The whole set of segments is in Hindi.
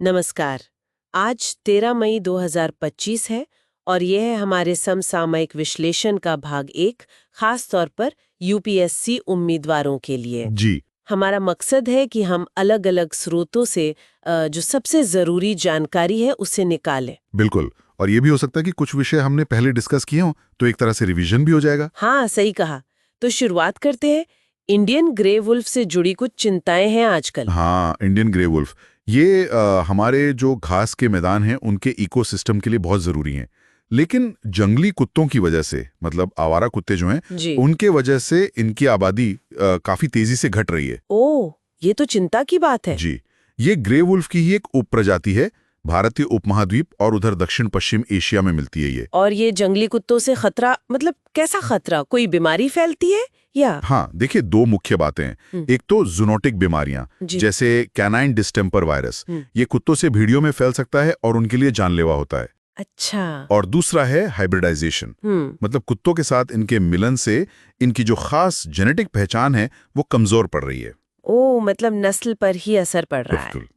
नमस्कार। आज 13 मई 2025 है और यह है हमारे समसामयिक विश्लेषण का भाग 1, खास तौर पर यूपीएससी उम्मीदवारों के लिए। जी। हमारा मकसद है कि हम अलग-अलग स्रोतों से जो सबसे जरूरी जानकारी है उसे निकालें। बिल्कुल। और ये भी हो सकता है कि कुछ विषय हमने पहले डिस्कस किए हों, तो एक तरह से रिवीजन भी हो जाएगा। हाँ, सही कहा। तो शुरुआत करते हैं। इंडियन ग्रे वुल्फ से जुड़ी कुछ चिंताएं हैं आजकल। हाँ, इंडियन ग्रे वुल्फ। ये हमारे जो घास के मैदान हैं, उनके इकोसिस्टम के लिए बहुत ज़रूरी हैं। लेकिन जंगली कुत्तों की वजह से, मतलब आवारा कुत्ते जो हैं, जी। उनके वजह से इनकी आबादी काफ़ी तेज़ी से घट रही है। ओह, ये तो चिंता की बात है। जी। ये ग्रे वुल्फ की ही एक उपप्रजाति है। भारतीय उपमहाद्वीप और उधर दक्षिण पश्चिम एशिया में मिलती है ये। और ये जंगली कुत्तों से खतरा, मतलब कैसा खतरा? कोई बीमारी फैलती है या? हाँ, देखिए, दो मुख्य बातें हैं। एक तो जूनोटिक बीमारियां, जी। जैसे कैनाइन डिस्टेम्पर वायरस। हम्म। ये कुत्तों से भेड़ियों में फैल सकता है और उनके लिए जानलेवा होता है। अच्छा। और दूसरा है हाइब्रिडाइजेशन, मतलब कुत्तों के साथ इनके मिलन से इनकी जो खास जेनेटिक पहचान है वो कमजोर पड़ रही है। ओह, मतलब नस्ल पर ही असर पड़ रहा है। बिल्कुल।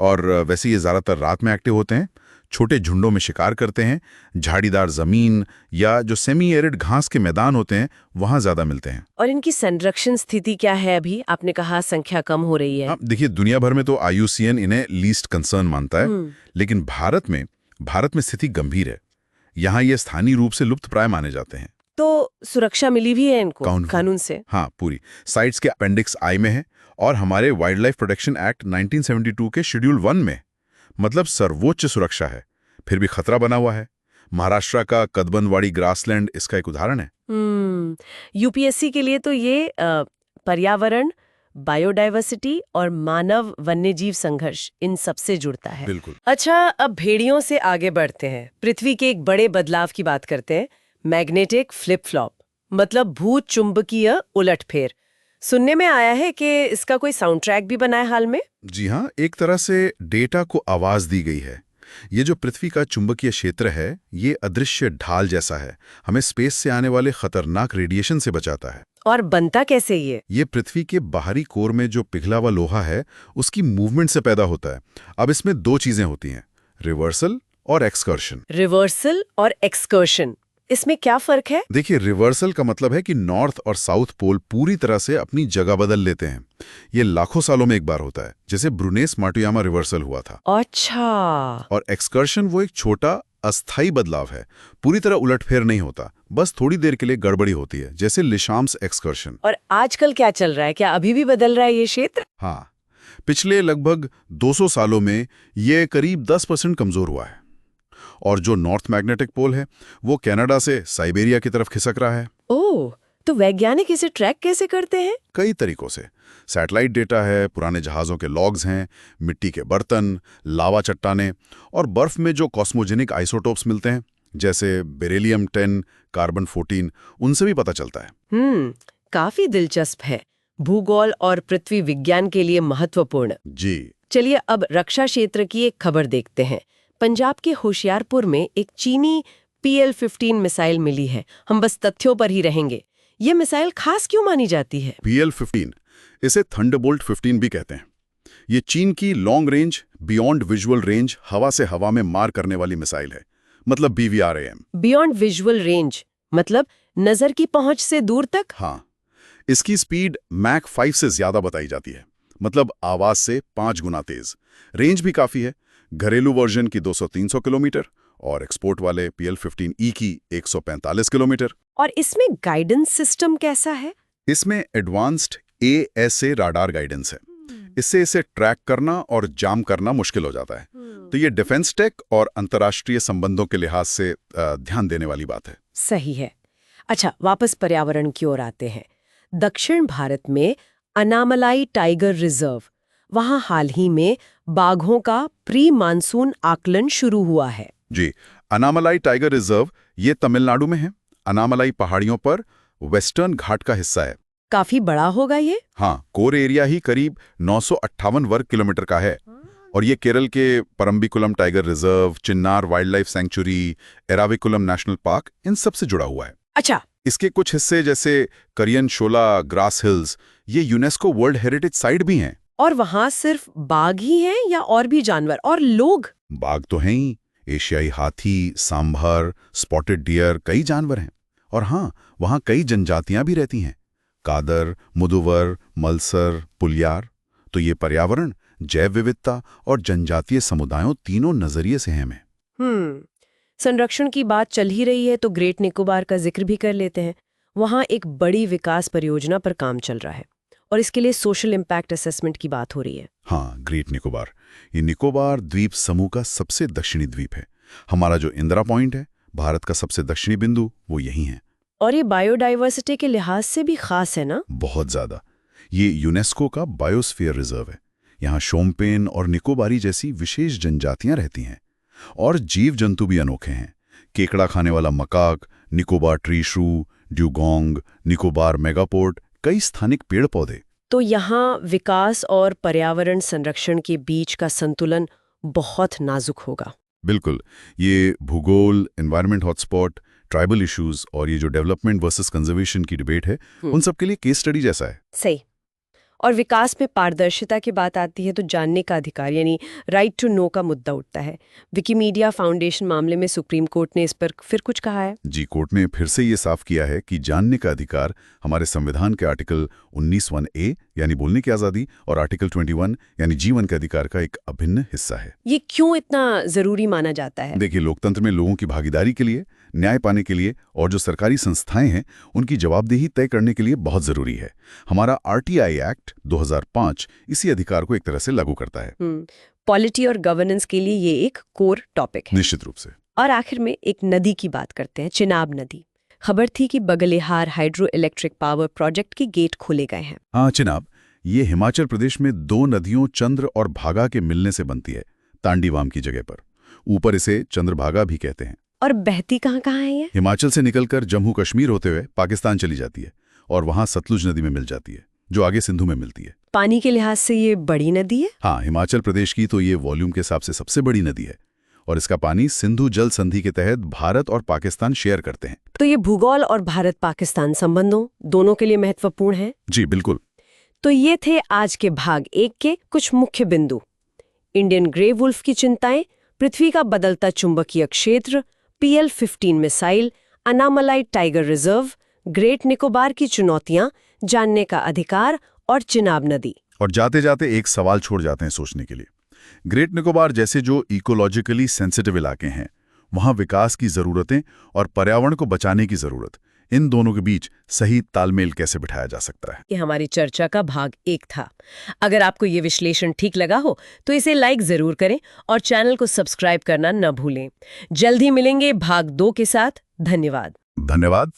और वैसे ये ज्यादातर रात में एक्टिव होते हैं, छोटे झुंडों में शिकार करते हैं, झाड़ीदार जमीन या जो सेमी एरिड घास के मैदान होते हैं वहां ज्यादा मिलते हैं। और इनकी संरक्षण स्थिति क्या है अभी? आपने कहा संख्या कम हो रही है। हाँ, देखिए, दुनिया भर में तो IUCN इन्हें लीस्ट कंसर्न मानता है, लेकिन भारत में स्थिति गंभीर है। यहाँ ये स्थानीय रूप से लुप्त प्राय माने जाते हैं। तो सुरक्षा मिली भी है इनको कानून से? हाँ, पूरी। साइट्स के अपेंडिक्स आई में है और हमारे वाइल्ड लाइफ प्रोटेक्शन एक्ट 1972 के शेड्यूल 1 में, मतलब सर्वोच्च सुरक्षा है, फिर भी खतरा बना हुआ है। महाराष्ट्र का कदबनवाड़ी ग्रासलैंड इसका एक उदाहरण है। यूपीएससी के लिए तो ये पर्यावरण, बायोडायवर्सिटी और मानव वन्यजीव संघर्ष, इन सबसे जुड़ता है। बिल्कुल। अच्छा, अब भेड़ियों से आगे बढ़ते हैं। पृथ्वी के एक बड़े बदलाव की बात करते हैं, मैग्नेटिक फ्लिप फ्लॉप, मतलब भू चुंबकीय उलटफेर। सुनने में आया है कि इसका कोई साउंड ट्रैक भी बना है हाल में। जी हाँ, एक तरह से डेटा को आवाज दी गई है। ये जो पृथ्वी का चुंबकीय क्षेत्र है, ये अदृश्य ढाल जैसा है, हमें स्पेस से आने वाले खतरनाक रेडिएशन से बचाता है। और बनता कैसे ये पृथ्वी के बाहरी कोर में जो पिघला हुआ लोहा है, उसकी मूवमेंट से पैदा होता है। अब इसमें दो चीजें होती हैं, रिवर्सल और एक्सकर्शन। रिवर्सल और एक्सकर्शन, इसमें क्या फर्क है? देखिए, रिवर्सल का मतलब है कि नॉर्थ और साउथ पोल पूरी तरह से अपनी जगह बदल लेते हैं। ये लाखों सालों में एक बार होता है, जैसे ब्रुनेस माटुयामा रिवर्सल हुआ था। अच्छा। और एक्सकर्शन वो एक छोटा अस्थाई बदलाव है, पूरी तरह उलटफेर नहीं होता, बस थोड़ी देर के लिए गड़बड़ी होती है, जैसे लिशाम्स एक्सकर्शन। और आजकल क्या चल रहा है? क्या अभी भी बदल रहा है ये क्षेत्र? हाँ, पिछले लगभग 200 सालों में ये करीब 10% कमजोर हुआ है। और जो नॉर्थ मैग्नेटिक पोल है, वो कनाडा से साइबेरिया की तरफ खिसक रहा है। ओह, तो वैज्ञानिक इसे ट्रैक कैसे करते हैं? कई तरीकों से। सैटेलाइट डेटा है, पुराने जहाज़ों के लॉग्स हैं, मिट्टी के बर्तन, लावा चट्टाने और बर्फ में जो कॉस्मोजेनिक आइसोटोप्स मिलते हैं, जैसे बेरिलियम 10, कार्बन 14, उनसे भी पता चलता है। काफी दिलचस्प है। भूगोल और पृथ्वी विज्ञान के लिए महत्वपूर्ण। जी। चलिए अब रक्षा क्षेत्र की एक खबर देखते हैं। पंजाब के होशियारपुर में एक चीनी PL-15 मिसाइल मिली है। हम बस तथ्यों पर ही रहेंगे। ये मिसाइल खास क्यों मानी जाती है? PL-15, इसे थंडरबोल्ट 15 भी कहते हैं। ये चीन की long range, beyond visual range, हवा से हवा में मार करने वाली मिसाइल है, मतलब BVRAM। बियॉन्ड विजुअल रेंज मतलब नजर की पहुंच से दूर तक? हाँ, इसकी स्पीड मैक 5 से ज्यादा बताई जाती है, मतलब आवाज से 5 गुना तेज। रेंज भी काफी है, घरेलू वर्जन की 200-300 किलोमीटर और एक्सपोर्ट वाले PL-15E की 145 किलोमीटर। और इसमें गाइडेंस सिस्टम कैसा है? इसमें एडवांस्ड ASA राडार गाइडेंस है। इससे इसे ट्रैक करना और जाम करना मुश्किल हो जाता है। तो ये डिफेंस टेक और अंतर्राष्ट्रीय संबंधों के लिहाज से ध्यान देने वाली बात है। सही है। अच्छा, वापस पर्यावरण की ओर आते हैं। दक्षिण भारत में अनामलाई टाइगर रिजर्व, वहां हाल ही में बाघों का प्री मानसून आकलन शुरू हुआ है। जी, अनामलाई टाइगर रिजर्व ये तमिलनाडु में है। अनामलाई पहाड़ियों पर वेस्टर्न घाट का हिस्सा है। काफी बड़ा होगा ये? हाँ, कोर एरिया ही करीब 958 वर्ग किलोमीटर का है। और ये केरल के Parambikulam tiger reserve, Chinnar wildlife sanctuary, Eravikulam national park, इन सब से जुड़ा हुआ है। अच्छा। इसके कुछ हिस्से जैसे करियन शोला ग्रास हिल्स, ये यूनेस्को वर्ल्ड हेरिटेज साइट भी हैं। और वहां सिर्फ बाघ ही हैं या और भी जानवर और लोग? बाघ तो हैं ही, एशियाई हाथी, सांभर, स्पॉटेड डियर, कई जानवर हैं। और हाँ, वहाँ कई जनजातियां भी रहती हैं, कादर, मुदुवर, मलसर, पुलियार। तो ये पर्यावरण, जैव विविधता और जनजातीय समुदायों तीनों नजरिए से अहम है। संरक्षण की बात चल ही रही है तो ग्रेट निकोबार का जिक्र भी कर लेते हैं। वहाँ एक बड़ी विकास परियोजना पर काम चल रहा है और इसके लिए सोशल इम्पैक्ट असेसमेंट की बात हो रही है। हाँ, ग्रेट निकोबार। ये निकोबार द्वीप समूह का सबसे दक्षिणी द्वीप है। हमारा जो इंदिरा पॉइंट है, भारत का सबसे दक्षिणी बिंदु, वो यही है। और ये बायोडाइवर्सिटी के लिहाज से भी खास है ना? बहुत ज्यादा। ये यूनेस्को का बायोस्फीयर रिजर्व है। यहाँ शोम्पेन और निकोबारी जैसी विशेष जनजातियां रहती हैं। और जीव जंतु भी अनोखे हैं। केकड़ा खाने वाला मकाक, निकोबार ट्री श्रू, ड्यूगोंग, निकोबार मेगापोर्ट, कई स्थानिक पेड़ पौधे। तो यहाँ विकास और पर्यावरण संरक्षण के बीच का संतुलन बहुत नाजुक होगा। बिल्कुल। ये भूगोल, एनवायरनमेंट हॉटस्पॉट, ट्राइबल इश्यूज और ये जो डेवलपमेंट वर्सेस कंजर्वेशन की डिबेट है, उन सब के लिए केस स्टडी जैसा है। सही। और विकास में पारदर्शिता की बात आती है तो जानने का अधिकार यानी राइट टू नो का मुद्दा उठता है। विकिमीडिया फाउंडेशन मामले में सुप्रीम कोर्ट ने इस पर फिर कुछ कहा है। जी, कोर्ट ने फिर से ये साफ किया है कि जानने का अधिकार हमारे संविधान के आर्टिकल 19(1)(a) यानी बोलने की आज़ादी और आर्टिकल 21 यानी जीवन के अधिकार का एक अभिन्न हिस्सा है। ये क्यों इतना जरूरी माना जाता है? देखिए, लोकतंत्र में लोगों की भागीदारी के लिए, न्याय पाने के लिए और जो सरकारी संस्थाएं हैं उनकी जवाबदेही तय करने के लिए बहुत जरूरी है। हमारा RTI एक्ट 2005 इसी अधिकार को एक तरह से लागू करता है। पॉलिटी और गवर्नेंस के लिए ये एक कोर टॉपिक है। निश्चित रूप से। और आखिर में एक नदी की बात करते हैं, चिनाब नदी। खबर थी कि बगलेहार हाइड्रो इलेक्ट्रिक पावर प्रोजेक्ट के गेट खोले गए हैं। हाँ, चिनाब, ये हिमाचल प्रदेश में दो नदियों चंद्र और भागा के मिलने से बनती है, तांडीवाम की जगह पर। ऊपर इसे चंद्रभागा भी कहते हैं। और बहती कहाँ कहाँ है ये? हिमाचल से निकलकर जम्मू कश्मीर होते हुए पाकिस्तान चली जाती है और वहां सतलुज नदी में मिल जाती है, जो आगे सिंधु में मिलती है। पानी के लिहाज से ये बड़ी नदी है? हाँ, हिमाचल प्रदेश की तो ये वॉल्यूम के हिसाब से सबसे बड़ी नदी है और इसका पानी सिंधु जल संधि के तहत भारत और पाकिस्तान शेयर करते हैं। तो ये भूगोल और भारत-पाकिस्तान संबंधों दोनों के लिए महत्वपूर्ण है। जी बिल्कुल। तो ये थे आज के भाग 1 के कुछ मुख्य बिंदु। इंडियन ग्रे वुल्फ की चिंताएं, पृथ्वी का बदलता चुंबकीय क्षेत्र, PL-15 missile, Anamalai tiger reserve, great Nicobar की चुनौतियां, जानने का अधिकार और चिनाब नदी। और जाते जाते एक सवाल छोड़ जाते हैं सोचने के लिए। ग्रेट निकोबार जैसे जो इकोलॉजिकली सेंसिटिव इलाके हैं, वहां विकास की जरूरतें और पर्यावरण को बचाने की जरूरत, इन दोनों के बीच सही तालमेल कैसे बिठाया जा सकता है? ये हमारी चर्चा का भाग 1 था। अगर आपको ये विश्लेषण ठीक लगा हो तो इसे लाइक जरूर करें और चैनल को सब्सक्राइब करना न भूलें। जल्द ही मिलेंगे भाग 2 के साथ। धन्यवाद। धन्यवाद।